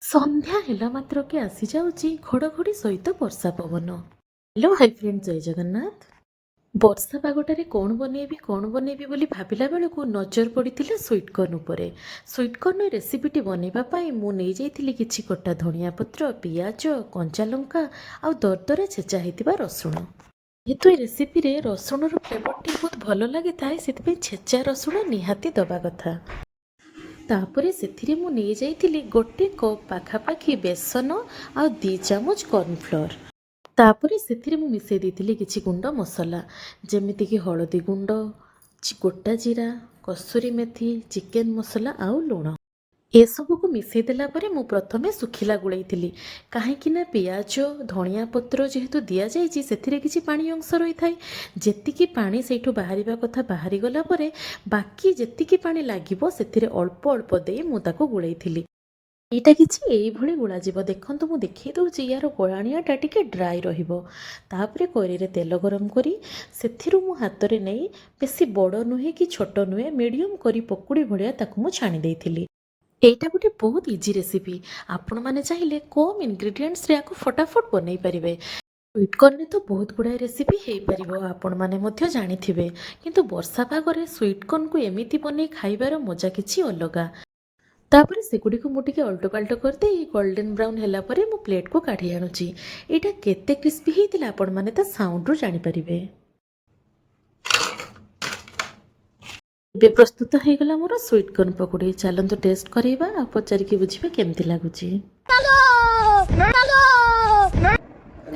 ସନ୍ଧ୍ୟା ହେଲା ମାତ୍ରକେ ଆସିଯାଉଛି ଘଡ଼ଘଡ଼ି ସହିତ ବର୍ଷା ପବନ। ହ୍ୟାଲୋ ହାଇ ଫ୍ରେଣ୍ଡ, ଜୟ ଜଗନ୍ନାଥ। ବର୍ଷା ପାଗଟାରେ କ'ଣ ବନେଇବି ବୋଲି ଭାବିଲା ବେଳକୁ ନଜର ପଡ଼ିଥିଲା ସୁଇଟ୍ କର୍ଣ୍ଣ ଉପରେ। ସୁଇଟ୍ କର୍ଣ୍ଣ ରେସିପିଟି ବନେଇବା ପାଇଁ ମୁଁ ନେଇଯାଇଥିଲି କିଛି କଟା ଧଣିଆ ପତ୍ର, ପିଆଜ, କଞ୍ଚା ଲଙ୍କା ଆଉ ଦରଦରା ଛେଚା ହେଇଥିବା ରସୁଣ। ଯେହେତୁ ଏ ରେସିପିରେ ରସୁଣର ଫ୍ଲେଭରଟି ବହୁତ ଭଲ ଲାଗିଥାଏ, ସେଥିପାଇଁ ଛେଚା ରସୁଣ ନିହାତି ଦେବା କଥା। ତାପରେ ସେଥିରେ ମୁଁ ନେଇଯାଇଥିଲି 1 କପ୍ ପାଖାପାଖି ବେସନ ଆଉ 2 ଚାମଚ କର୍ଣ୍ଣଫ୍ଲୋର। ତାପରେ ସେଥିରେ ମୁଁ ମିଶାଇ ଦେଇଥିଲି କିଛି ଗୁଣ୍ଡ ମସଲା, ଯେମିତିକି ହଳଦୀ ଗୁଣ୍ଡ, ଗୋଟା ଜିରା, କସୁରୀ ମେଥି, ଚିକେନ ମସଲା ଆଉ ଲୁଣ। ଏସବୁକୁ ମିଶାଇ ଦେଲା ପରେ ମୁଁ ପ୍ରଥମେ ଶୁଖିଲା ଗୋଳେଇଥିଲି, କାହିଁକି ନା ପିଆଜ, ଧଣିଆ ପତ୍ର ଯେହେତୁ ଦିଆଯାଇଛି ସେଥିରେ କିଛି ପାଣି ଅଂଶ ରହିଥାଏ। ଯେତିକି ପାଣି ସେଇଠୁ ବାହାରିବା କଥା ବାହାରିଗଲା ପରେ ବାକି ଯେତିକି ପାଣି ଲାଗିବ ସେଥିରେ ଅଳ୍ପ ଅଳ୍ପ ଦେଇ ମୁଁ ତାକୁ ଗୋଳେଇଥିଲି। ଏଇଟା କିଛି ଏଇଭଳି ଗୋଳାଯିବ। ଦେଖନ୍ତୁ, ମୁଁ ଦେଖେଇ ଦେଉଛି, ୟାର ଗୋଳାଣିଆଟା ଟିକେ ଡ୍ରାଏ ରହିବ। ତାପରେ କଡ଼େଇରେ ତେଲ ଗରମ କରି ସେଥିରୁ ମୁଁ ହାତରେ ନେଇ, ବେଶୀ ବଡ଼ ନୁହେଁ କି ଛୋଟ ନୁହେଁ, ମିଡ଼ିୟମ୍ କରି ପକୁଡ଼ି ଭଳିଆ ତାକୁ ମୁଁ ଛାଣି ଦେଇଥିଲି। ଏଇଟା ଗୋଟେ ବହୁତ ଇଜି ରେସିପି। ଆପଣମାନେ ଚାହିଁଲେ କମ୍ ଇନଗ୍ରିଡିଏଣ୍ଟସରେ ୟାକୁ ଫଟାଫଟ ବନେଇ ପାରିବେ। ସୁଇଟ୍ କର୍ଣ୍ଣରେ ତ ବହୁତ ଗୁଡ଼ାଏ ରେସିପି ହେଇପାରିବ, ଆପଣମାନେ ମଧ୍ୟ ଜାଣିଥିବେ। କିନ୍ତୁ ବର୍ଷା ପାଗରେ ସୁଇଟ୍ କର୍ଣ୍ଣକୁ ଏମିତି ବନେଇ ଖାଇବାର ମଜା କିଛି ଅଲଗା। ତାପରେ ସେଗୁଡ଼ିକୁ ମୁଁ ଟିକେ ଅଲ୍ଟପାଲ୍ଟ କରିଦେଇ ଗୋଲ୍ଡେନ୍ ବ୍ରାଉନ୍ ହେଲା ପରେ ମୁଁ ପ୍ଲେଟ୍କୁ କାଢ଼ି ଆଣୁଛି। ଏଇଟା କେତେ କ୍ରିସ୍ପି ହେଇଥିଲା ଆପଣମାନେ ତା ସାଉଣ୍ଡରୁ ଜାଣିପାରିବେ। ଏବେ ପ୍ରସ୍ତୁତ ହେଇଗଲା ମୋର ସୁଇଟ୍ କର୍ଣ୍ଣ ପକୁଡ଼ି। ଚାଲନ୍ତୁ ଟେଷ୍ଟ କରେଇବା ଆଉ ପଚାରିକି ବୁଝିବା କେମିତି ଲାଗୁଛି।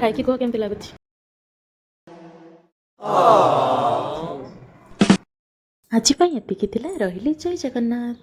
ଖାଇକି କୁହ କେମିତି ଲାଗୁଛି। ଆଜି ପାଇଁ ଏତିକି ଥିଲା। ରହିଲି, ଜୟ ଜଗନ୍ନାଥ।